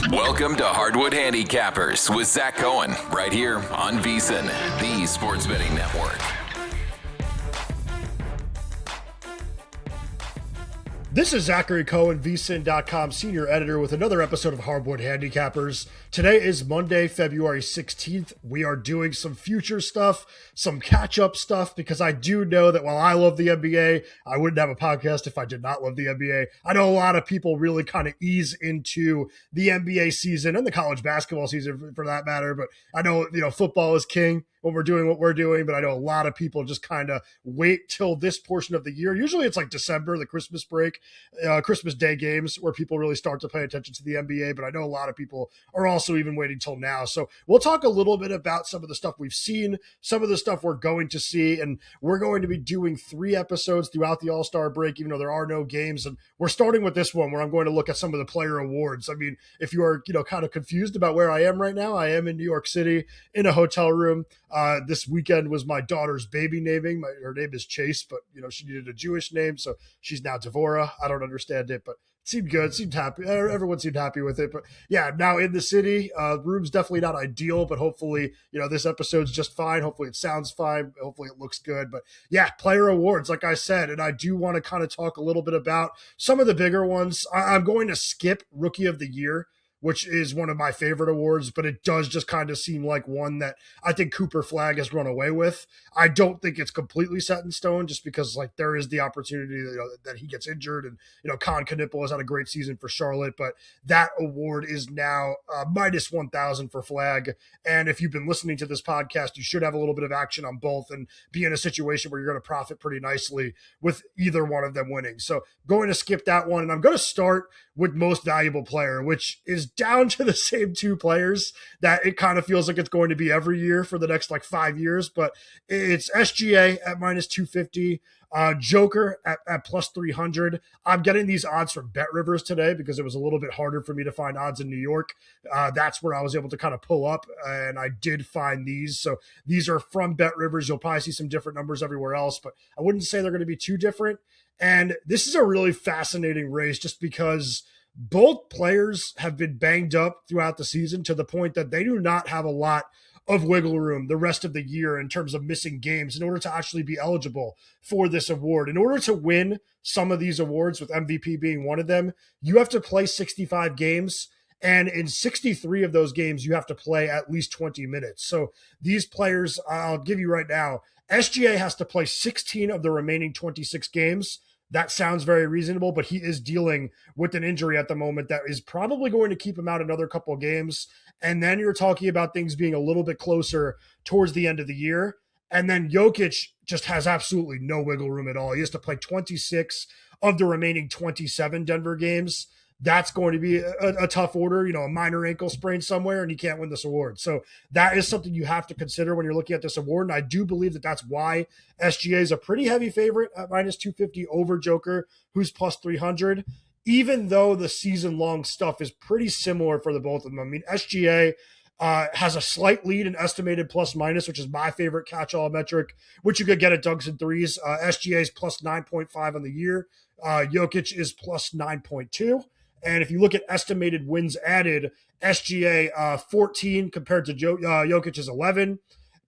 Welcome to Hardwood Handicappers with Zach Cohen, right here on VSiN, the Sports Betting Network. This is Zachary Cohen, VSiN.com senior editor with another episode of Hardwood Handicappers. Today is Monday, February 16th. We are doing some future stuff, some catch-up stuff, because I do know that while I love the NBA, I wouldn't have a podcast if I did not love the NBA. I know a lot of people really kind of ease into the NBA season and the college basketball season for that matter, but I know, football is king when we're doing what we're doing, but I know a lot of people just kind of wait till this portion of the year. Usually it's like December, the Christmas break, Christmas Day games where people really start to pay attention to the NBA, but I know a lot of people are also even waiting till now. So we'll talk a little bit about some of the stuff we've seen, some of the stuff we're going to see, and we're going to be doing 3 episodes throughout the All-Star break, even though there are no games. And we're starting with this one where I'm going to look at some of the player awards. I mean, if you are, kind of confused about where I am right now, I am in New York City in a hotel room. This weekend was my daughter's baby naming. Her name is Chase, but she needed a Jewish name, so she's now Devorah. I don't understand it, but it seemed good. Seemed happy. Everyone seemed happy with it. But yeah, now in the city, room's definitely not ideal, but hopefully, this episode's just fine. Hopefully it sounds fine. Hopefully it looks good. But yeah, player awards, like I said, and I do want to kind of talk a little bit about some of the bigger ones. I'm going to skip Rookie of the Year, which is one of my favorite awards, but it does just kind of seem like one that I think Cooper Flagg has run away with. I don't think it's completely set in stone just because there is the opportunity that he gets injured, and Con Knipple has had a great season for Charlotte, but that award is now minus 1,000 for Flagg. And if you've been listening to this podcast, you should have a little bit of action on both and be in a situation where you're going to profit pretty nicely with either one of them winning. So going to skip that one, and I'm going to start with most valuable player, which is down to the same 2 players that it kind of feels like it's going to be every year for the next 5 years, but it's SGA at minus 250, Joker at plus 300. I'm getting these odds from Bet Rivers today because it was a little bit harder for me to find odds in New York. That's where I was able to kind of pull up, and I did find these. So these are from Bet Rivers. You'll probably see some different numbers everywhere else, but I wouldn't say they're going to be too different. And this is a really fascinating race just because both players have been banged up throughout the season to the point that they do not have a lot of wiggle room the rest of the year in terms of missing games in order to actually be eligible for this award. In order to win some of these awards, with MVP being one of them, you have to play 65 games. And in 63 of those games, you have to play at least 20 minutes. So these players, I'll give you right now, SGA has to play 16 of the remaining 26 games. That sounds very reasonable, but he is dealing with an injury at the moment that is probably going to keep him out another couple of games. And then you're talking about things being a little bit closer towards the end of the year. And then Jokic just has absolutely no wiggle room at all. He has to play 26 of the remaining 27 Denver games. That's going to be a tough order, a minor ankle sprain somewhere, and you can't win this award. So that is something you have to consider when you're looking at this award. And I do believe that that's why SGA is a pretty heavy favorite at minus 250 over Joker, who's plus 300, even though the season-long stuff is pretty similar for the both of them. I mean, SGA has a slight lead in estimated plus minus, which is my favorite catch-all metric, which you could get at Dunks and Threes. SGA is plus 9.5 on the year. Jokic is plus 9.2. And if you look at estimated wins added, SGA 14 compared to Jokic is 11.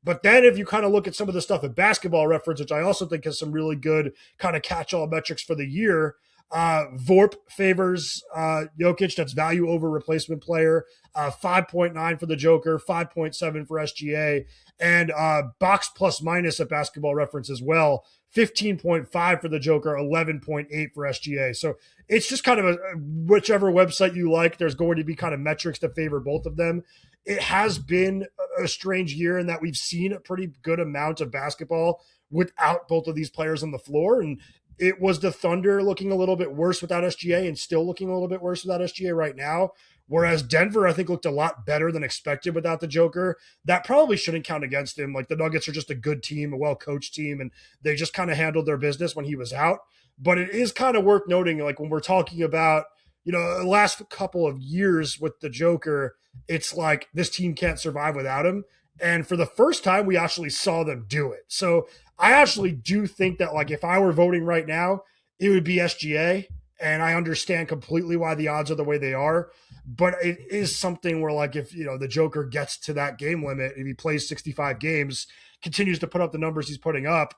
But then if you kind of look at some of the stuff at Basketball Reference, which I also think has some really good kind of catch-all metrics for the year, VORP favors Jokic. That's value over replacement player. 5.9 for the Joker, 5.7 for SGA. And box plus minus at Basketball Reference as well. 15.5 for the Joker, 11.8 for SGA. So it's just kind of whichever website you like, there's going to be kind of metrics that favor both of them. It has been a strange year in that we've seen a pretty good amount of basketball without both of these players on the floor. And it was the Thunder looking a little bit worse without SGA and still looking a little bit worse without SGA right now. Whereas Denver, I think, looked a lot better than expected without the Joker. That probably shouldn't count against him. The Nuggets are just a good team, a well-coached team, and they just kind of handled their business when he was out. But it is kind of worth noting, when we're talking about, the last couple of years with the Joker, it's like this team can't survive without him. And for the first time, we actually saw them do it. So I actually do think that, if I were voting right now, it would be SGA. And I understand completely why the odds are the way they are, but it is something where, like, if the Joker gets to that game limit, if he plays 65 games, continues to put up the numbers he's putting up,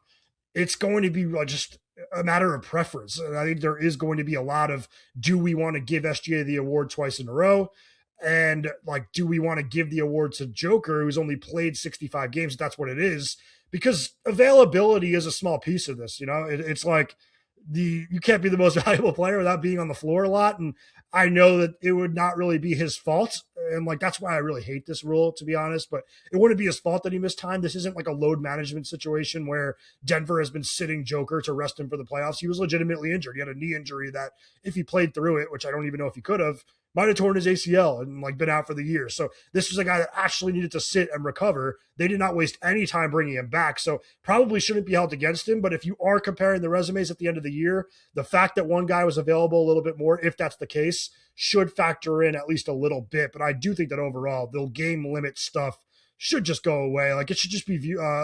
it's going to be just a matter of preference. And I think there is going to be a lot of, do we want to give SGA the award twice in a row? And like, do we want to give the award to Joker, who's only played 65 games? That's what it is, because availability is a small piece of this. It's like you can't be the most valuable player without being on the floor a lot. And I know that it would not really be his fault. And like, that's why I really hate this rule, to be honest, but it wouldn't be his fault that he missed time. This isn't like a load management situation where Denver has been sitting Joker to rest him for the playoffs. He was legitimately injured. He had a knee injury that, if he played through it, which I don't even know if he could have, might have torn his ACL and like been out for the year. So this was a guy that actually needed to sit and recover. They did not waste any time bringing him back. So probably shouldn't be held against him. But if you are comparing the resumes at the end of the year, the fact that one guy was available a little bit more, if that's the case, should factor in at least a little bit. But I do think that overall, the game limit stuff should just go away. Like, it should just be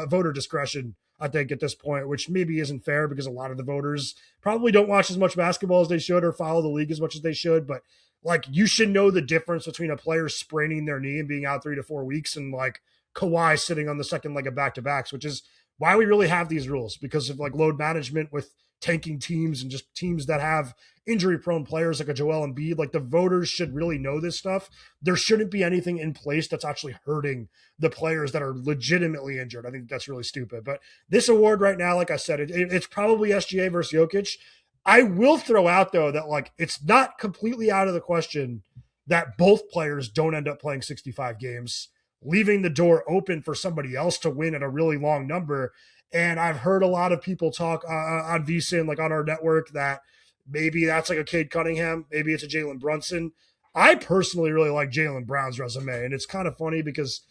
voter discretion, I think, at this point, which maybe isn't fair because a lot of the voters probably don't watch as much basketball as they should or follow the league as much as they should. But like, you should know the difference between a player spraining their knee and being out 3 to 4 weeks and like Kawhi sitting on the second leg of back-to-backs, which is why we really have these rules, because of like load management with tanking teams and just teams that have injury-prone players like a Joel Embiid. Like, the voters should really know this stuff. There shouldn't be anything in place that's actually hurting the players that are legitimately injured. I think that's really stupid. But this award right now, like I said, it's probably SGA versus Jokic. I will throw out, though, that like, it's not completely out of the question that both players don't end up playing 65 games, leaving the door open for somebody else to win at a really long number. And I've heard a lot of people talk on VSiN, like on our network, that maybe that's like a Cade Cunningham, maybe it's a Jalen Brunson. I personally really like Jaylen Brown's resume, and it's kind of funny because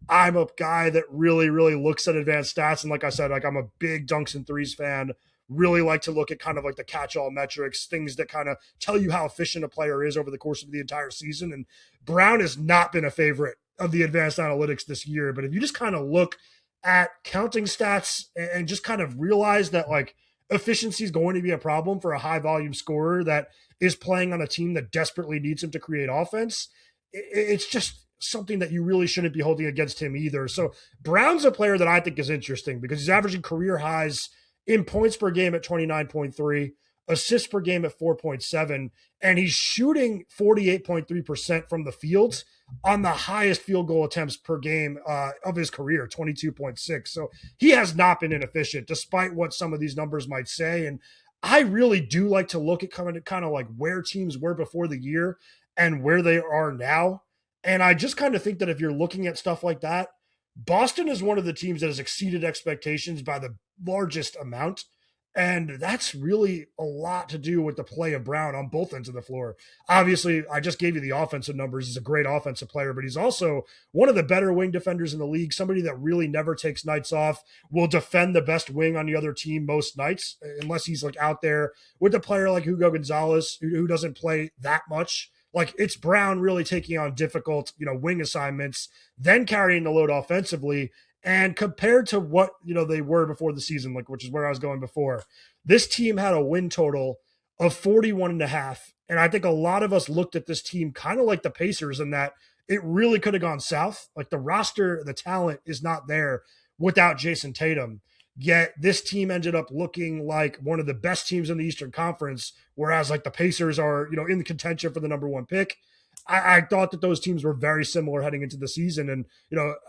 I'm a guy that really, really looks at advanced stats. And like I said, like, I'm a big dunks and threes fan. Really like to look at kind of like the catch-all metrics, things that kind of tell you how efficient a player is over the course of the entire season. And Brown has not been a favorite of the advanced analytics this year. But if you just kind of look at counting stats and just kind of realize that like efficiency is going to be a problem for a high volume scorer that is playing on a team that desperately needs him to create offense, it's just something that you really shouldn't be holding against him either. So Brown's a player that I think is interesting because he's averaging career highs in points per game at 29.3, assists per game at 4.7, and he's shooting 48.3% from the field on the highest field goal attempts per game of his career, 22.6. So he has not been inefficient, despite what some of these numbers might say. And I really do like to look at kind of like where teams were before the year and where they are now. And I just kind of think that if you're looking at stuff like that, Boston is one of the teams that has exceeded expectations by the largest amount. And that's really a lot to do with the play of Brown on both ends of the floor. Obviously, I just gave you the offensive numbers. He's a great offensive player, but he's also one of the better wing defenders in the league, somebody that really never takes nights off, will defend the best wing on the other team most nights, unless he's like out there with a player like Hugo Gonzalez, who doesn't play that much. Like, it's Brown really taking on difficult, wing assignments, then carrying the load offensively. And compared to what, they were before the season, like, which is where I was going before, this team had a win total of 41.5. And I think a lot of us looked at this team kind of like the Pacers in that it really could have gone south. Like, the roster, the talent is not there without Jason Tatum. Yet this team ended up looking like one of the best teams in the Eastern Conference, whereas like the Pacers are, in the contention for the number one pick. I thought that those teams were very similar heading into the season. And,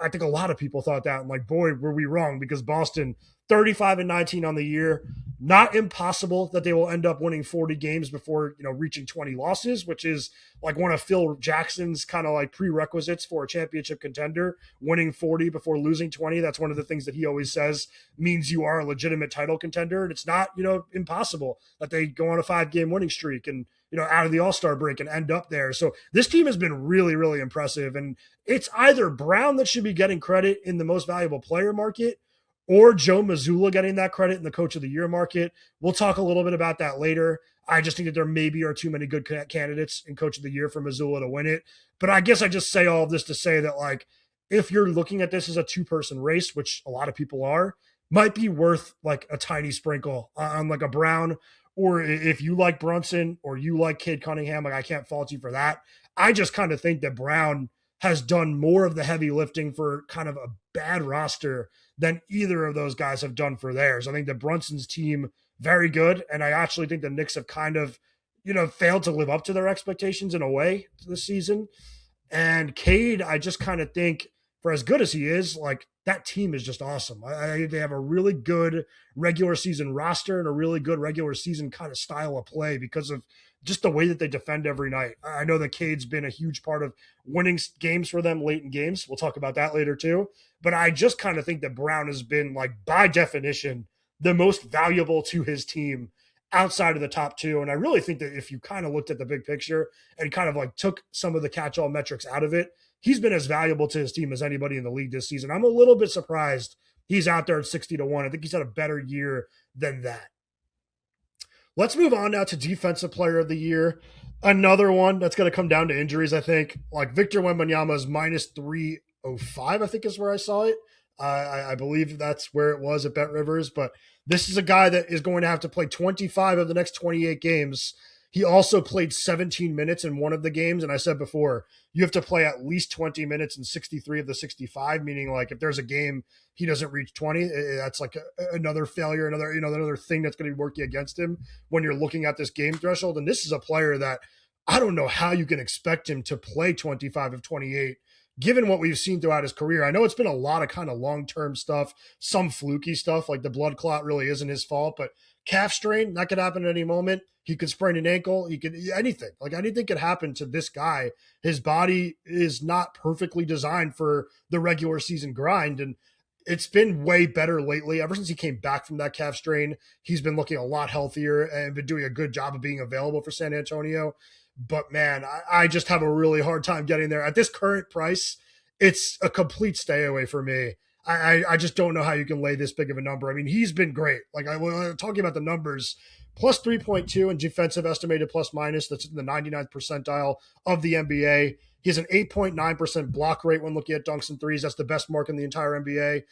I think a lot of people thought that, and like, boy, were we wrong, because Boston 35-19 on the year, not impossible that they will end up winning 40 games before, reaching 20 losses, which is like one of Phil Jackson's kind of like prerequisites for a championship contender, winning 40 before losing 20. That's one of the things that he always says means you are a legitimate title contender. And it's not, impossible that they go on a 5-game winning streak and, out of the All-Star break and end up there. So this team has been really, really impressive. And it's either Brown that should be getting credit in the most valuable player market, or Joe Mazzulla getting that credit in the coach of the year market. We'll talk a little bit about that later. I just think that there maybe are too many good candidates in coach of the year for Mazzulla to win it. But I guess I just say all of this to say that, like, if you're looking at this as a 2-person race, which a lot of people are, might be worth like a tiny sprinkle on like a Brown or if you like Brunson or you like Cade Cunningham, like I can't fault you for that. I just kind of think that Brown has done more of the heavy lifting for kind of a bad roster than either of those guys have done for theirs. I think that Brunson's team, very good. And I actually think the Knicks have kind of, failed to live up to their expectations in a way this season. And Cade, I just kind of think, for as good as he is, like that team is just awesome. They have a really good regular season roster and a really good regular season kind of style of play because of just the way that they defend every night. I know that Cade's been a huge part of winning games for them late in games. We'll talk about that later too. But I just kind of think that Brown has been, like, by definition, the most valuable to his team outside of the top two. And I really think that if you kind of looked at the big picture and kind of like took some of the catch-all metrics out of it, he's been as valuable to his team as anybody in the league this season. I'm a little bit surprised he's out there at 60-1. I think he's had a better year than that. Let's move on now to Defensive Player of the Year. Another one that's going to come down to injuries, I think. Like Victor Wembanyama's minus 305, I think is where I saw it. I believe that's where it was at Bet Rivers. But this is a guy that is going to have to play 25 of the next 28 games. He also played 17 minutes in one of the games. And I said before, you have to play at least 20 minutes in 63 of the 65, meaning like if there's a game he doesn't reach 20, that's like another failure, another thing that's going to be working against him when you're looking at this game threshold. And this is a player that I don't know how you can expect him to play 25 of 28, given what we've seen throughout his career. I know it's been a lot of kind of long-term stuff, some fluky stuff, like the blood clot really isn't his fault, but calf strain, that could happen at any moment. He could sprain an ankle. He could anything. Like anything could happen to this guy. His body is not perfectly designed for the regular season grind. And it's been way better lately. Ever since he came back from that calf strain, he's been looking a lot healthier and been doing a good job of being available for San Antonio. But man, I just have a really hard time getting there. At this current price, it's a complete stay away for me. I just don't know how you can lay this big of a number. I mean, he's been great. Like talking about the numbers, plus 3.2 in defensive estimated plus minus. That's in the 99th percentile of the NBA. He has an 8.9% block rate when looking at dunks and threes. That's the best mark in the entire NBA.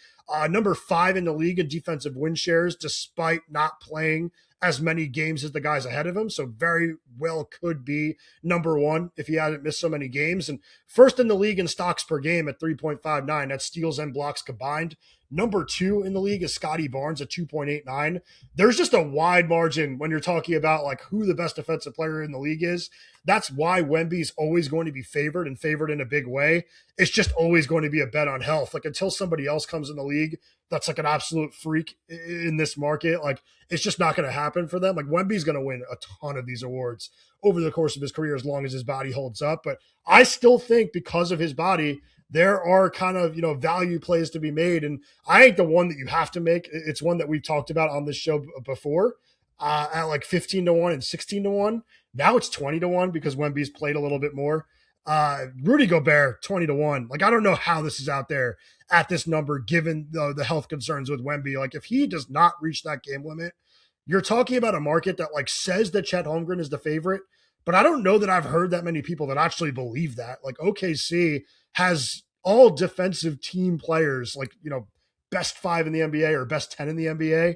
Number 5 in the league in defensive win shares, despite not playing as many games as the guys ahead of him. So very well could be number 1 if he hadn't missed so many games. And first in the league in stocks per game at 3.59. That's steals and blocks combined. Number 2 in the league is Scotty Barnes at 2.89. There's just a wide margin when you're talking about like who the best defensive player in the league is. That's why Wemby is always going to be favored and favored in a big way. It's just always going to be a bet on health. Like until somebody else comes in the league that's like an absolute freak in this market, like it's just not going to happen for them. Like Wemby's going to win a ton of these awards over the course of his career as long as his body holds up. But I still think because of his body, there are kind of, value plays to be made. And I think the one that you have to make, it's one that we've talked about on this show before, at like 15-1 and 16-1. Now it's 20-1 because Wemby's played a little bit more. Rudy Gobert, 20-1. Like, I don't know how this is out there at this number, given the health concerns with Wemby. Like, if he does not reach that game limit, you're talking about a market that like says that Chet Holmgren is the favorite, but I don't know that I've heard that many people that actually believe that. Like OKC has all defensive team players, like, best 5 in the NBA or best 10 in the NBA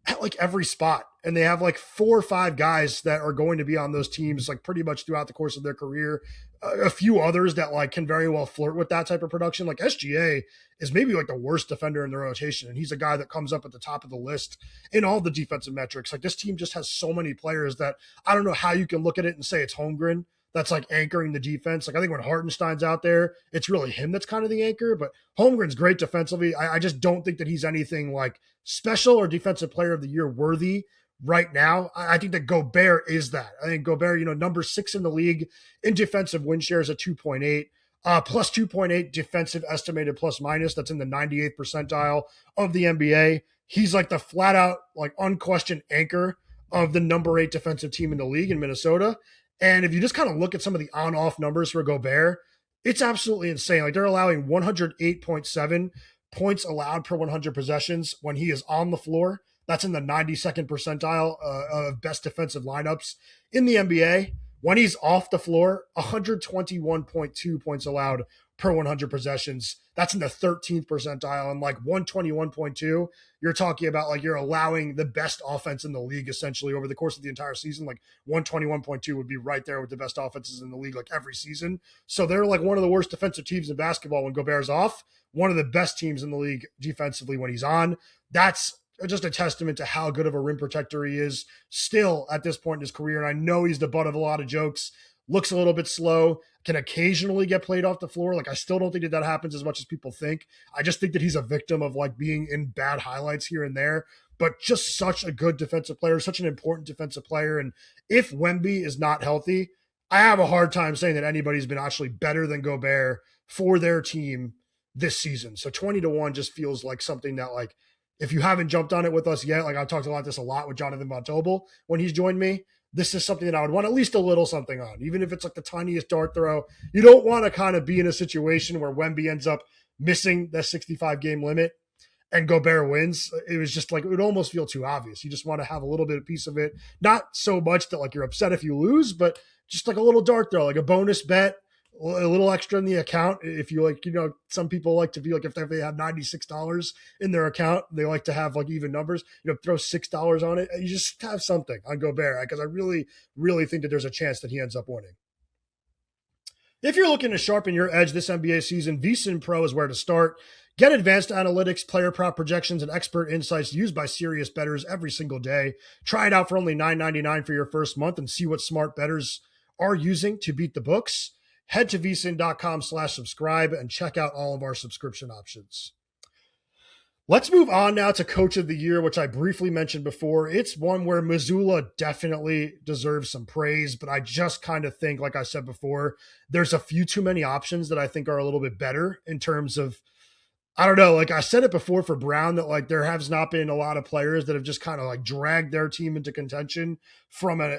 at like every spot. And they have like 4 or 5 guys that are going to be on those teams like pretty much throughout the course of their career. A few others that like can very well flirt with that type of production. Like SGA is maybe like the worst defender in the rotation. And he's a guy that comes up at the top of the list in all the defensive metrics. Like this team just has so many players that I don't know how you can look at it and say it's Holmgren that's like anchoring the defense. Like I think when Hartenstein's out there, it's really him that's kind of the anchor, but Holmgren's great defensively. I just don't think that he's anything like special or defensive player of the year worthy right now. I think that Gobert is that. I think Gobert, number 6 in the league in defensive win shares at 2.8, plus 2.8 defensive estimated plus minus. That's in the 98th percentile of the NBA. He's like the flat out, like unquestioned anchor of the number 8 defensive team in the league in Minnesota. And if you just kind of look at some of the on-off numbers for Gobert, it's absolutely insane. Like they're allowing 108.7 points allowed per 100 possessions when he is on the floor. That's in the 92nd percentile of best defensive lineups in the NBA. When he's off the floor, 121.2 points allowed per 100 possessions. That's in the 13th percentile, and like 121.2. You're talking about like you're allowing the best offense in the league essentially over the course of the entire season. Like 121.2 would be right there with the best offenses in the league like every season. So they're like one of the worst defensive teams in basketball when Gobert's off, one of the best teams in the league defensively when he's on. That's just a testament to how good of a rim protector he is still at this point in his career. And I know he's the butt of a lot of jokes, looks a little bit slow, can occasionally get played off the floor. Like, I still don't think that happens as much as people think. I just think that he's a victim of like being in bad highlights here and there, but just such a good defensive player, such an important defensive player. And if Wemby is not healthy, I have a hard time saying that anybody's been actually better than Gobert for their team this season. So 20-1 just feels like something that, like, if you haven't jumped on it with us yet, like I've talked about this a lot with Jonathan Von Tobel when he's joined me, this is something that I would want at least a little something on, even if it's like the tiniest dart throw. You don't want to kind of be in a situation where Wemby ends up missing the 65-game limit and Gobert wins. It was just like, it would almost feel too obvious. You just want to have a little bit of piece of it. Not so much that like you're upset if you lose, but just like a little dart throw, like a bonus bet, a little extra in the account. If you like, you know, some people like to be like, if they have $96 in their account, they like to have like even numbers, you know, throw $6 on it. You just have something on Gobert, because I really, really think that there's a chance that he ends up winning. If you're looking to sharpen your edge this NBA season, VSiN Pro is where to start. Get advanced analytics, player prop projections, and expert insights used by serious bettors every single day. Try it out for only $9.99 for your first month and see what smart bettors are using to beat the books. Head to vsin.com/subscribe and check out all of our subscription options. Let's move on now to Coach of the Year, which I briefly mentioned before. It's one where Mazzulla definitely deserves some praise, but I just kind of think, like I said before, there's a few too many options that I think are a little bit better in terms of, I don't know, like I said it before for Brown, that like there has not been a lot of players that have just kind of like dragged their team into contention from a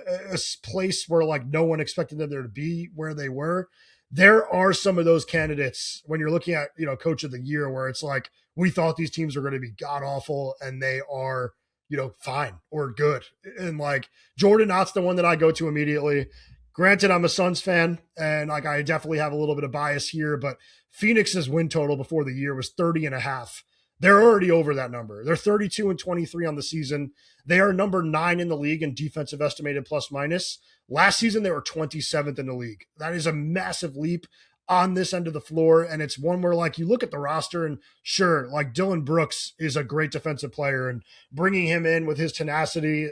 place where like no one expected them there to be where they were. There are some of those candidates when you're looking at, you know, Coach of the Year, where it's like, we thought these teams were going to be god awful and they are, you know, fine or good. And like Jordan Knott's the one that I go to immediately. Granted, I'm a Suns fan, and like I definitely have a little bit of bias here, but Phoenix's win total before the year was 30.5. They're already over that number. They're 32-23 on the season. They are number 9 in the league in defensive estimated plus minus. Last season, they were 27th in the league. That is a massive leap on this end of the floor. And it's one where like you look at the roster and sure, like Dillon Brooks is a great defensive player, and bringing him in with his tenacity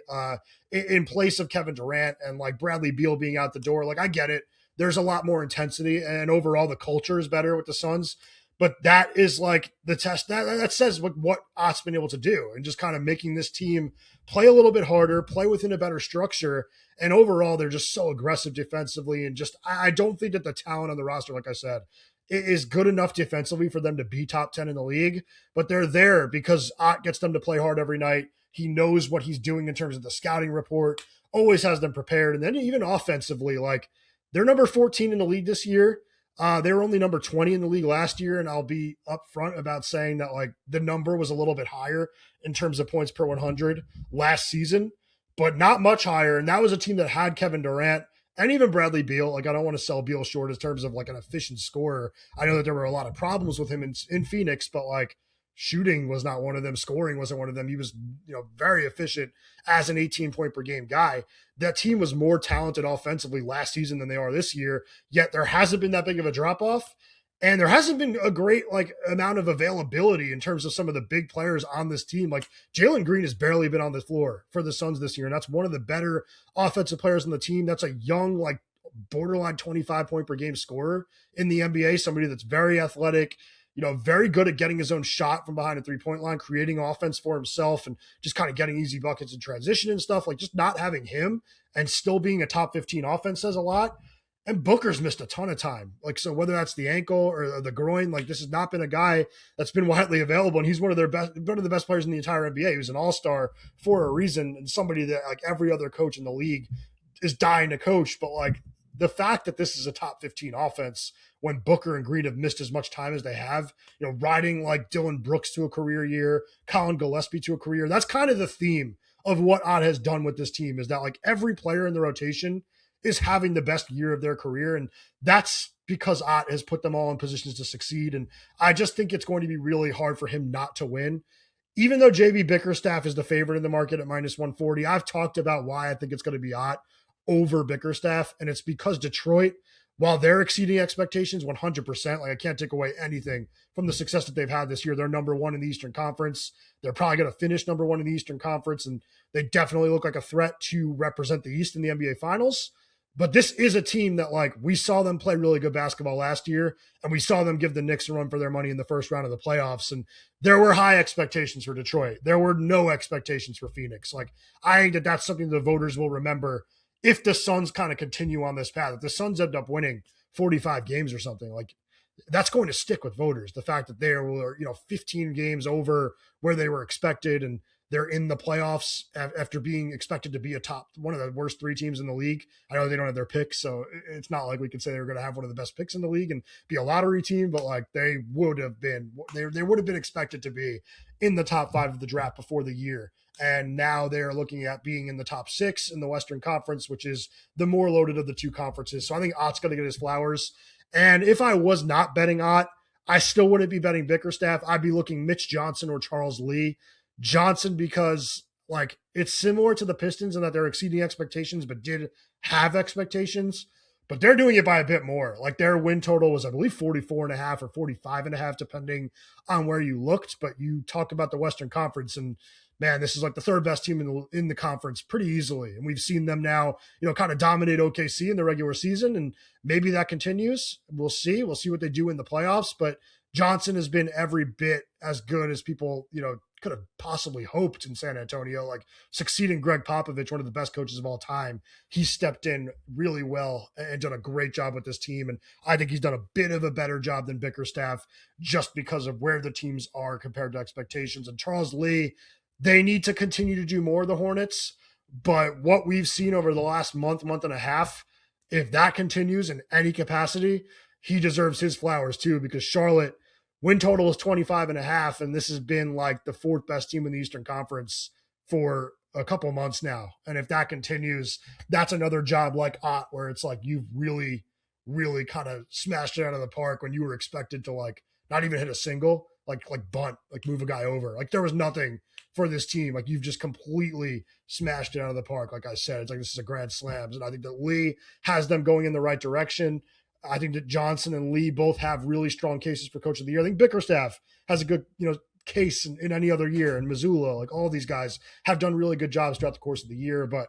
in place of Kevin Durant and like Bradley Beal being out the door, like I get it. There's a lot more intensity and overall the culture is better with the Suns. But that is like the test that says what Ott's been able to do, and just kind of making this team play a little bit harder, play within a better structure. And overall, they're just so aggressive defensively. And just, I don't think that the talent on the roster, like I said, is good enough defensively for them to be top 10 in the league. But they're there because Ott gets them to play hard every night. He knows what he's doing in terms of the scouting report, always has them prepared. And then even offensively, like they're number 14 in the league this year. They were only number 20 in the league last year, and I'll be upfront about saying that like the number was a little bit higher in terms of points per 100 last season, but not much higher. And that was a team that had Kevin Durant and even Bradley Beal. Like I don't want to sell Beal short in terms of like an efficient scorer. I know that there were a lot of problems with him in Phoenix, but like shooting was not one of them. Scoring wasn't one of them. He was, you know, very efficient as an 18-point per game guy. That team was more talented offensively last season than they are this year, yet there hasn't been that big of a drop-off, and there hasn't been a great like amount of availability in terms of some of the big players on this team. Like Jalen Green has barely been on the floor for the Suns this year, and that's one of the better offensive players on the team. That's a young, like borderline 25-point per game scorer in the NBA, somebody that's very athletic, you know, very good at getting his own shot from behind a three-point line, creating offense for himself, and just kind of getting easy buckets in transition and stuff. Like just not having him and still being a top 15 offense says a lot. And Booker's missed a ton of time. Like, so whether that's the ankle or the groin, like this has not been a guy that's been widely available. And he's one of the best players in the entire NBA. He was an all-star for a reason, and somebody that like every other coach in the league is dying to coach. But like the fact that this is a top 15 offense when Booker and Green have missed as much time as they have, you know, riding like Dillon Brooks to a career year, Colin Gillespie to a career. That's kind of the theme of what Ott has done with this team, is that like every player in the rotation is having the best year of their career. And that's because Ott has put them all in positions to succeed. And I just think it's going to be really hard for him not to win. Even though JB Bickerstaff is the favorite in the market at minus 140, I've talked about why I think it's going to be Ott over Bickerstaff. And it's because Detroit, while they're exceeding expectations 100%, like I can't take away anything from the success that they've had this year. They're number one in the Eastern Conference. They're probably going to finish number one in the Eastern Conference, and they definitely look like a threat to represent the East in the NBA Finals. But this is a team that, like, we saw them play really good basketball last year, and we saw them give the Knicks a run for their money in the first round of the playoffs. And there were high expectations for Detroit. There were no expectations for Phoenix. Like, I think that that's something the voters will remember if the Suns kind of continue on this path. If the Suns end up winning 45 games or something, like, that's going to stick with voters. The fact that they were, 15 games over where they were expected, and they're in the playoffs after being expected to be one of the worst three teams in the league. I know they don't have their picks, so it's not like we could say they were going to have one of the best picks in the league and be a lottery team, but like they would have been expected to be in the top 5 of the draft before the year. And now they're looking at being in the top 6 in the Western Conference, which is the more loaded of the two conferences. So I think Ott's going to get his flowers. And if I was not betting Ott, I still wouldn't be betting Bickerstaff. I'd be looking Mitch Johnson or Charles Lee. Johnson, because like it's similar to the Pistons in that they're exceeding expectations, but did have expectations, but they're doing it by a bit more. Like their win total was, I believe, 44.5 or 45.5, depending on where you looked. But you talk about the Western Conference, and man, this is like the third best team in the conference pretty easily. And we've seen them now, kind of dominate OKC in the regular season, and maybe that continues. We'll see. We'll see what they do in the playoffs, but Johnson has been every bit as good as people, could have possibly hoped in San Antonio, like succeeding Greg Popovich, one of the best coaches of all time. He stepped in really well and done a great job with this team. And I think he's done a bit of a better job than Bickerstaff just because of where the teams are compared to expectations. And Charles Lee, they need to continue to do more, the Hornets. But what we've seen over the last month and a half, if that continues in any capacity, he deserves his flowers too, because Charlotte, win total is 25.5, and this has been like the 4th best team in the Eastern Conference for a couple months now. And if that continues, that's another job like Ott, where it's like you've really, really kind of smashed it out of the park when you were expected to like not even hit a single, like bunt, like move a guy over. Like there was nothing for this team. Like you've just completely smashed it out of the park. Like I said, it's like this is a grand slam. And I think that Lee has them going in the right direction. I think that Johnson and Lee both have really strong cases for coach of the year. I think Bickerstaff has a good, case in any other year. And Missoula, like all these guys have done really good jobs throughout the course of the year. But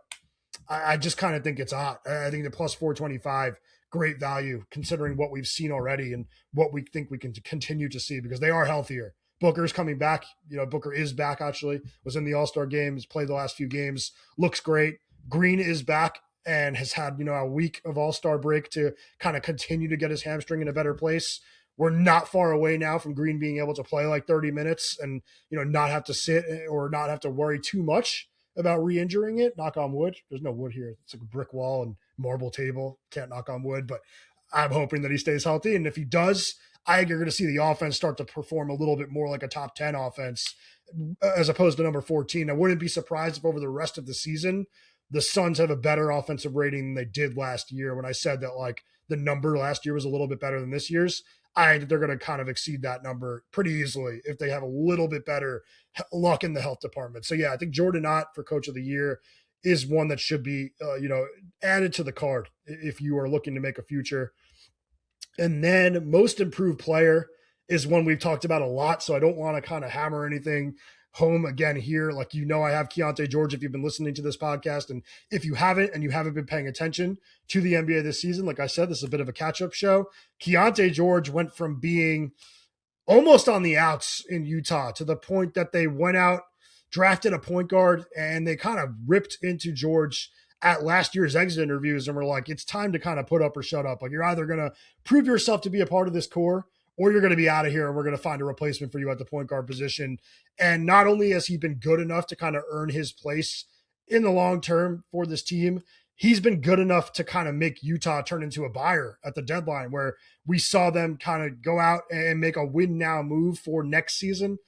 I just kind of think it's Ott. I think the plus 425, great value considering what we've seen already and what we think we can continue to see, because they are healthier. Booker's coming back. Booker is back, actually, was in the All-Star game, has played the last few games, looks great. Green is back and has had, a week of All-Star break to kind of continue to get his hamstring in a better place. We're not far away now from Green being able to play like 30 minutes and, not have to sit or not have to worry too much about re-injuring it. Knock on wood. There's no wood here. It's like a brick wall and marble table. Can't knock on wood, but I'm hoping that he stays healthy. And if he does, I think you're going to see the offense start to perform a little bit more like a top 10 offense as opposed to number 14. I wouldn't be surprised if over the rest of the season, the Suns have a better offensive rating than they did last year. When I said that like the number last year was a little bit better than this year's, I think that they're going to kind of exceed that number pretty easily if they have a little bit better luck in the health department. So yeah, I think Jordan Ott for coach of the year is one that should be, added to the card if you are looking to make a future. And then most improved player is one we've talked about a lot. So I don't want to kind of hammer anything home again here. Like, I have Keontae George if you've been listening to this podcast. And if you haven't, and you haven't been paying attention to the NBA this season, like I said, this is a bit of a catch-up show. Keontae George went from being almost on the outs in Utah to the point that they went out, drafted a point guard, and they kind of ripped into George at last year's exit interviews and were like, it's time to kind of put up or shut up. Like, you're either going to prove yourself to be a part of this core, or you're going to be out of here and we're going to find a replacement for you at the point guard position. And not only has he been good enough to kind of earn his place in the long term for this team, he's been good enough to kind of make Utah turn into a buyer at the deadline, where we saw them kind of go out and make a win now move for next season,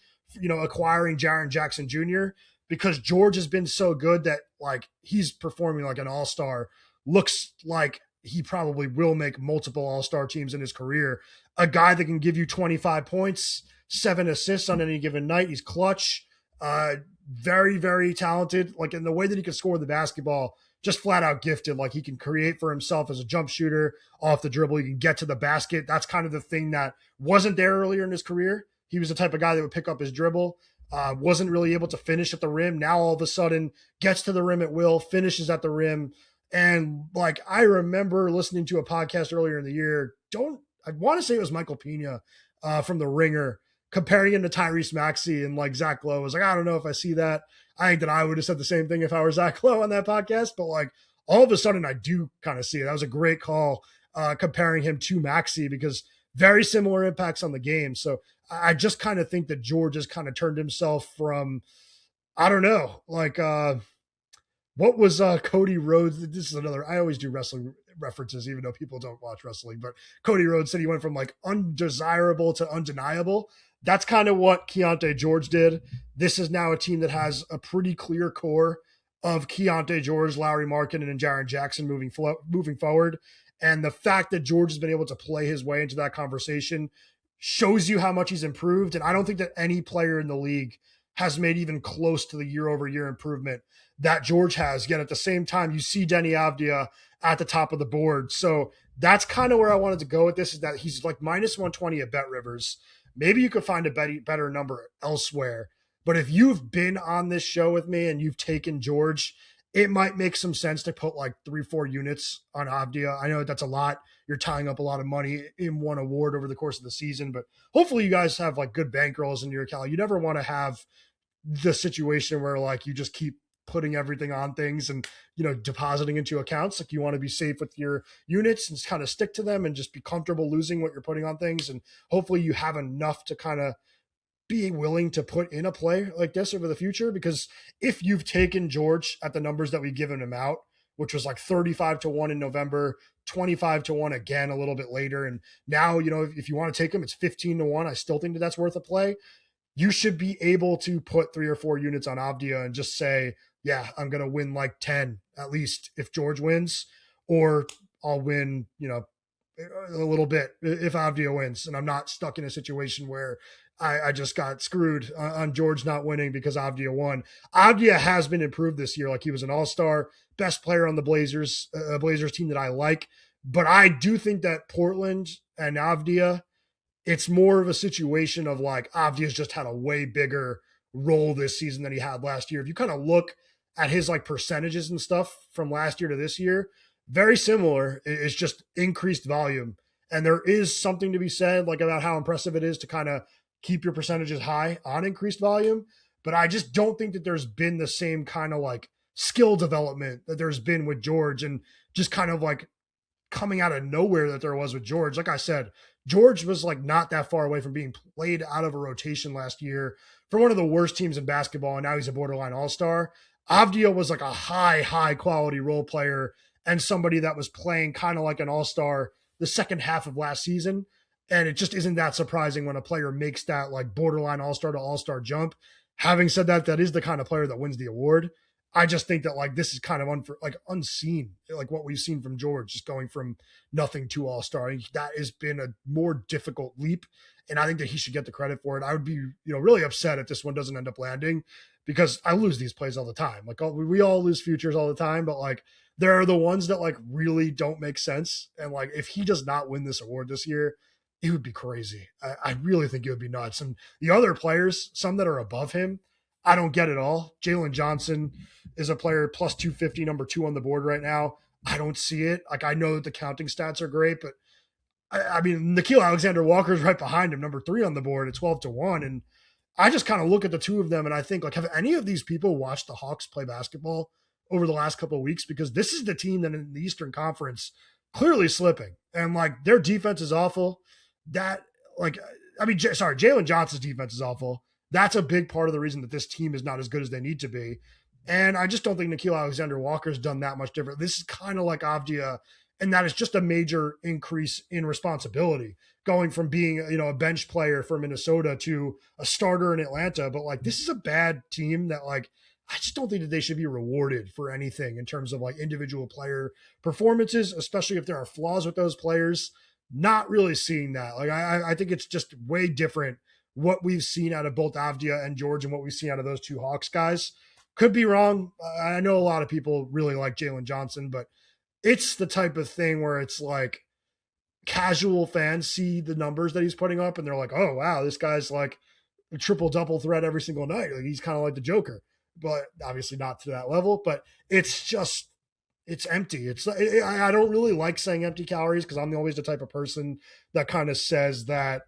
acquiring Jaren Jackson Jr., because George has been so good that like he's performing like an all-star, looks like he probably will make multiple all-star teams in his career. A guy that can give you 25 points, 7 assists on any given night. He's clutch, very, very talented. Like in the way that he can score the basketball, just flat out gifted. Like he can create for himself as a jump shooter off the dribble. He can get to the basket. That's kind of the thing that wasn't there earlier in his career. He was the type of guy that would pick up his dribble, wasn't really able to finish at the rim. Now all of a sudden gets to the rim at will, finishes at the rim. And like, I remember listening to a podcast earlier in the year. I want to say it was Michael Pena from The Ringer, comparing him to Tyrese Maxey, and like Zach Lowe was like, I don't know if I see that. I think that I would have said the same thing if I were Zach Lowe on that podcast, but like all of a sudden I do kind of see it. That was a great call comparing him to Maxey, because very similar impacts on the game. So I just kind of think that George has kind of turned himself from, I don't know, like what was Cody Rhodes? This is another, I always do wrestling references, even though people don't watch wrestling, but Cody Rhodes said he went from like undesirable to undeniable. That's kind of what Keontae George did. This is now a team that has a pretty clear core of Keontae George, Lauri Markkanen, and Jaren Jackson moving forward. And the fact that George has been able to play his way into that conversation shows you how much he's improved. And I don't think that any player in the league has made even close to the year-over-year improvement that George has. Yet at the same time, you see Denny Avdia at the top of the board. So that's kind of where I wanted to go with this, is that he's like minus 120 at Bet Rivers. Maybe you could find a better number elsewhere. But if you've been on this show with me and you've taken George, it might make some sense to put like 3-4 units on Avdia. I know that's a lot. You're tying up a lot of money in one award over the course of the season, but hopefully you guys have like good bankrolls in your account. You never want to have the situation where like you just keep putting everything on things and, you know, depositing into accounts. Like you want to be safe with your units and kind of stick to them and just be comfortable losing what you're putting on things. And hopefully you have enough to kind of be willing to put in a play like this over the future. Because if you've taken George at the numbers that we've given him out, which was like 35-1 in November, 25-1 again a little bit later, and now, you know, if you want to take him, it's 15-1. I still think that that's worth a play. You should be able to put 3 or 4 units on Avdia and just say, yeah, I'm going to win like 10 at least if George wins, or I'll win, you know, a little bit if Avdia wins. And I'm not stuck in a situation where I just got screwed on George not winning because Avdia won. Avdia has been improved this year. Like he was an all-star, best player on the Blazers, Blazers team that I like. But I do think that Portland and Avdia, it's more of a situation of like Avdia's just had a way bigger role this season than he had last year. If you kind of look at his like percentages and stuff from last year to this year, very similar. It's just increased volume. And there is something to be said like about how impressive it is to kind of keep your percentages high on increased volume. But I just don't think that there's been the same kind of like skill development that there's been with George, and just kind of like coming out of nowhere that there was with George. Like I said, George was like not that far away from being played out of a rotation last year for one of the worst teams in basketball, and now he's a borderline all-star. Avdia was like a high quality role player and somebody that was playing kind of like an all-star the second half of last season. And it just isn't that surprising when a player makes that like borderline all-star to all-star jump. Having said that, that is the kind of player that wins the award. I just think that like this is kind of unseen, like what we've seen from George, just going from nothing to all-star. That has been a more difficult leap, and I think that he should get the credit for it. I would be, you know, really upset if this one doesn't end up landing, because I lose these plays all the time. Like we all lose futures all the time, but like there are the ones that like really don't make sense. And like if he does not win this award this year, it would be crazy. I really think it would be nuts. And the other players, some that are above him, I don't get it all. Jalen Johnson is a player plus 250, number 2 on the board right now. I don't see it. Like I know that the counting stats are great, but I mean, Nickeil Alexander-Walker is right behind him, number 3 on the board at 12-1. And I just kind of look at the two of them and I think, like, have any of these people watched the Hawks play basketball over the last couple of weeks? Because this is the team that in the Eastern Conference clearly slipping. And like their defense is awful. Jalen Johnson's defense is awful. That's a big part of the reason that this team is not as good as they need to be. And I just don't think Nickeil Alexander-Walker's done that much different. This is kind of like Avdia, and that is just a major increase in responsibility, going from being, you know, a bench player for Minnesota to a starter in Atlanta. But like, this is a bad team that like, I just don't think that they should be rewarded for anything in terms of like individual player performances, especially if there are flaws with those players. Not really seeing that. Like I think it's just way different what we've seen out of both Avdia and George and what we've seen out of those two Hawks guys. Could be wrong. I know a lot of people really like Jalen Johnson, but it's the type of thing where it's like casual fans see the numbers that he's putting up and they're like, oh, wow, this guy's like a triple double threat every single night. Like he's kind of like the Joker, but obviously not to that level. But it's just, it's empty. I don't really like saying empty calories because I'm always the type of person that kind of says that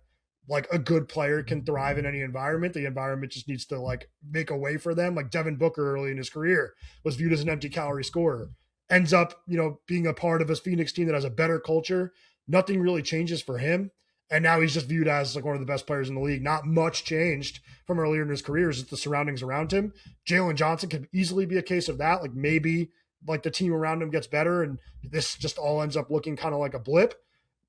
like a good player can thrive in any environment. The environment just needs to like make a way for them. Like Devin Booker early in his career was viewed as an empty calorie scorer, ends up, being a part of a Phoenix team that has a better culture. Nothing really changes for him. And now he's just viewed as like one of the best players in the league. Not much changed from earlier in his career. It's just the surroundings around him. Jalen Johnson could easily be a case of that. Like maybe like the team around him gets better and this just all ends up looking kind of like a blip.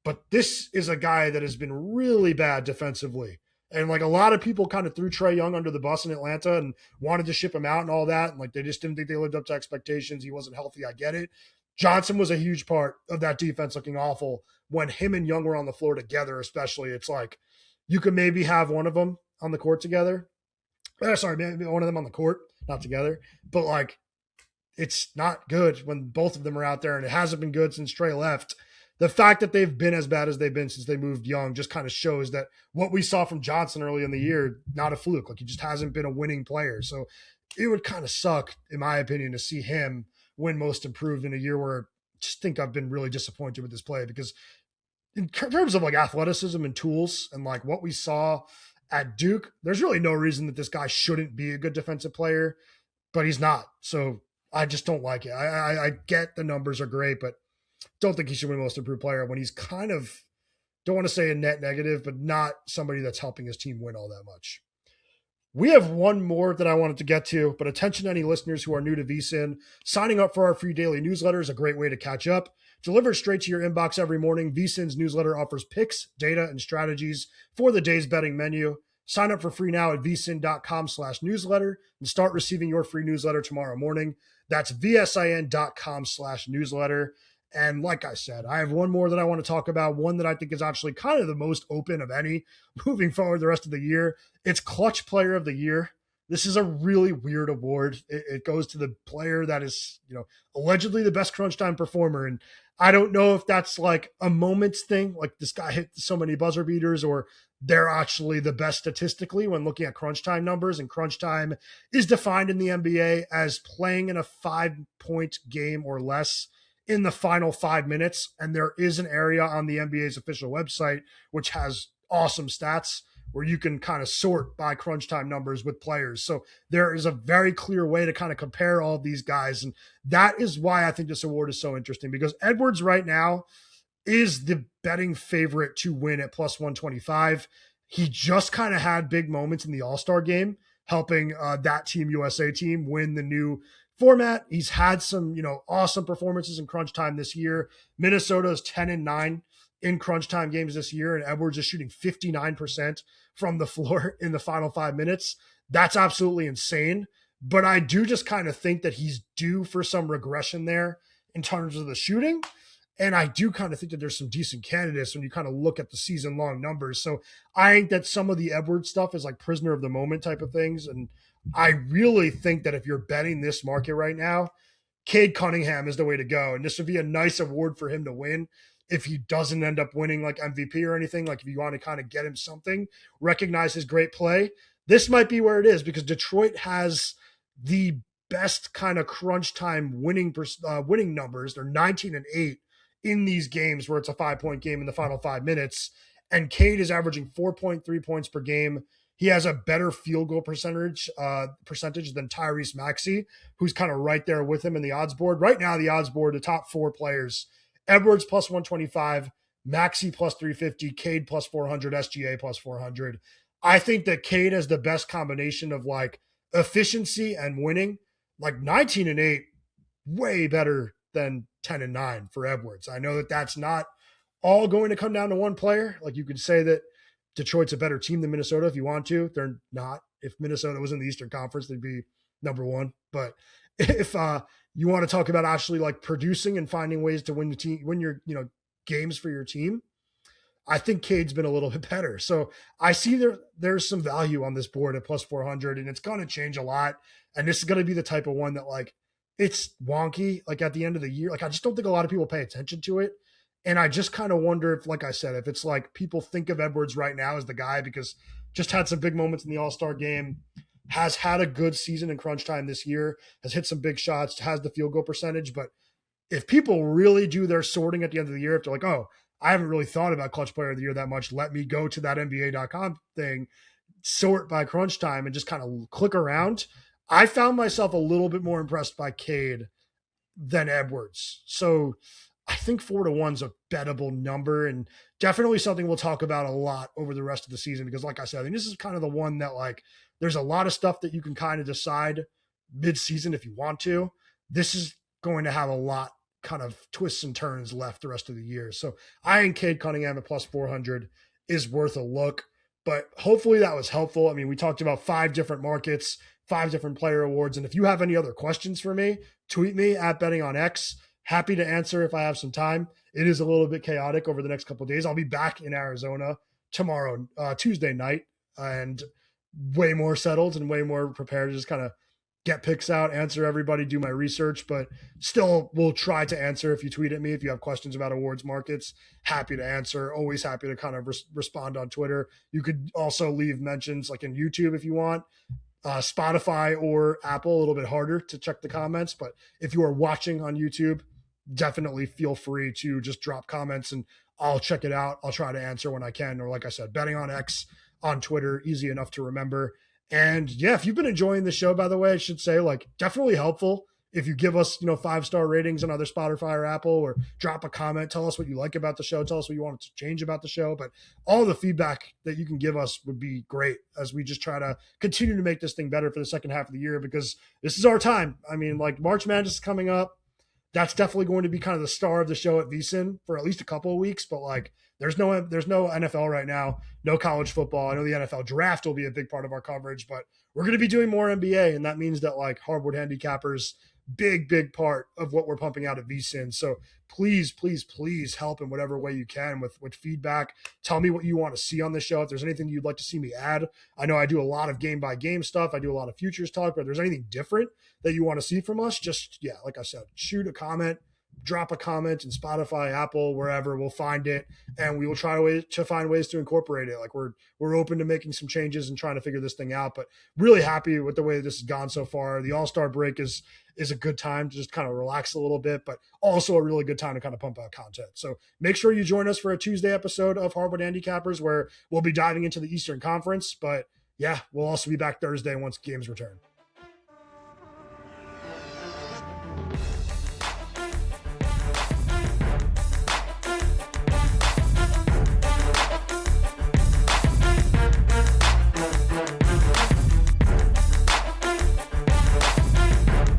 But this is a guy that has been really bad defensively. And like a lot of people kind of threw Trae Young under the bus in Atlanta and wanted to ship him out and all that. And like they just didn't think they lived up to expectations. He wasn't healthy. I get it. Johnson was a huge part of that defense looking awful when him and Young were on the floor together, especially. It's like you could maybe have one of them on the court together. Sorry, maybe one of them on the court, not together. But like it's not good when both of them are out there, and it hasn't been good since Trae left. The fact that they've been as bad as they've been since they moved Young just kind of shows that what we saw from Johnson early in the year, not a fluke. Like he just hasn't been a winning player. So it would kind of suck, in my opinion, to see him win Most Improved in a year where I just think I've been really disappointed with this play because in terms of like athleticism and tools and like what we saw at Duke, there's really no reason that this guy shouldn't be a good defensive player, but he's not. So I just don't like it. I get the numbers are great, but don't think he should win Most Improved Player when he's kind of, don't want to say a net negative, but not somebody that's helping his team win all that much. We have one more that I wanted to get to, but attention to any listeners who are new to VSiN. Signing up for our free daily newsletter is a great way to catch up. Delivered straight to your inbox every morning, VSiN's newsletter offers picks, data, and strategies for the day's betting menu. Sign up for free now at vsin.com/newsletter and start receiving your free newsletter tomorrow morning. That's vsin.com/newsletter. And like I said, I have one more that I want to talk about, one that I think is actually kind of the most open of any moving forward the rest of the year. It's Clutch Player of the Year. This is a really weird award. It goes to the player that is, allegedly the best crunch time performer. And I don't know if that's like a moments thing, like this guy hit so many buzzer beaters, or they're actually the best statistically when looking at crunch time numbers. And crunch time is defined in the NBA as playing in a 5-point game or less in the final 5 minutes. And there is an area on the NBA's official website, which has awesome stats where you can kind of sort by crunch time numbers with players. So there is a very clear way to kind of compare all of these guys. And that is why I think this award is so interesting, because Edwards right now is the betting favorite to win at plus 125. He just kind of had big moments in the All-Star game, helping that Team USA team win the new format. He's had some, awesome performances in crunch time this year. Minnesota's 10-9 in crunch time games this year, and Edwards is shooting 59% from the floor in the final 5 minutes. That's absolutely insane. But I do just kind of think that he's due for some regression there in terms of the shooting. And I do kind of think that there's some decent candidates when you kind of look at the season-long numbers. So I think that some of the Edwards stuff is like prisoner of the moment type of things. And I really think that if you're betting this market right now, Cade Cunningham is the way to go. And this would be a nice award for him to win if he doesn't end up winning like MVP or anything. Like if you want to kind of get him something, recognize his great play, this might be where it is, because Detroit has the best kind of crunch time winning numbers. They're 19-8 in these games where it's a 5-point game in the final 5 minutes. And Cade is averaging 4.3 points per game. He has a better field goal percentage than Tyrese Maxey, who's kind of right there with him in the odds board. Right now, the odds board, the top 4 players, Edwards plus 125, Maxey plus 350, Cade plus 400, SGA plus 400. I think that Cade has the best combination of like efficiency and winning. Like 19-8, way better than 10-9 for Edwards. I know that that's not all going to come down to one player. Like you could say that Detroit's a better team than Minnesota if you want to. They're not. If Minnesota was in the Eastern Conference, they'd be number one. But if you want to talk about actually like producing and finding ways to win your games for your team, I think Cade's been a little bit better. So I see there's some value on this board at plus 400, and it's going to change a lot. And this is going to be the type of one that like it's wonky. Like at the end of the year, like I just don't think a lot of people pay attention to it. And I just kind of wonder if, like I said, if it's like people think of Edwards right now as the guy because just had some big moments in the All-Star game, has had a good season in crunch time this year, has hit some big shots, has the field goal percentage. But if people really do their sorting at the end of the year, if they're like, oh, I haven't really thought about clutch player of the year that much, let me go to that NBA.com thing, sort by crunch time, and just kind of click around. I found myself a little bit more impressed by Cade than Edwards. So I think 4-1 is a bettable number and definitely something we'll talk about a lot over the rest of the season because, like I said, I think this is kind of the one that like there's a lot of stuff that you can kind of decide mid-season if you want to. This is going to have a lot kind of twists and turns left the rest of the year. So I think Cade Cunningham at plus 400 is worth a look, but hopefully that was helpful. I mean, we talked about 5 different markets, 5 different player awards. And if you have any other questions for me, tweet me at betting on X. Happy to answer if I have some time. It is a little bit chaotic over the next couple of days. I'll be back in Arizona tomorrow, Tuesday night, and way more settled and way more prepared to just kind of get picks out, answer everybody, do my research, but still will try to answer if you tweet at me. If you have questions about awards markets, happy to answer. Always happy to kind of respond on Twitter. You could also leave mentions like in YouTube if you want. Spotify or Apple, a little bit harder to check the comments, but if you are watching on YouTube, definitely feel free to just drop comments and I'll check it out. I'll try to answer when I can. Or like I said, betting on X on Twitter, easy enough to remember. And yeah, if you've been enjoying the show, by the way, I should say, like, definitely helpful if you give us, 5-star ratings on either Spotify or Apple, or drop a comment, tell us what you like about the show, tell us what you want to change about the show. But all the feedback that you can give us would be great as we just try to continue to make this thing better for the second half of the year, because this is our time. I mean, like, March Madness is coming up. That's definitely going to be kind of the star of the show at VSiN for at least a couple of weeks, but like, there's no NFL right now, no college football. I know the NFL draft will be a big part of our coverage, but we're going to be doing more NBA, and that means that like Hardwood Handicappers, big part of what we're pumping out at VSiN. So please help in whatever way you can with feedback. Tell me what you want to see on the show. If there's anything you'd like to see me add, I know I do a lot of game by game stuff. I do a lot of futures talk, but if there's anything different that you want to see from us, just, yeah, like I said, shoot a comment, drop a comment in Spotify, Apple, wherever. We'll find it, and we will try to find ways to incorporate it. Like we're open to making some changes and trying to figure this thing out, but really happy with the way this has gone so far. The All-Star break is a good time to just kind of relax a little bit, but also a really good time to kind of pump out content. So make sure you join us for a Tuesday episode of Hardwood Handicappers, where we'll be diving into the Eastern Conference. But yeah, we'll also be back Thursday once games return.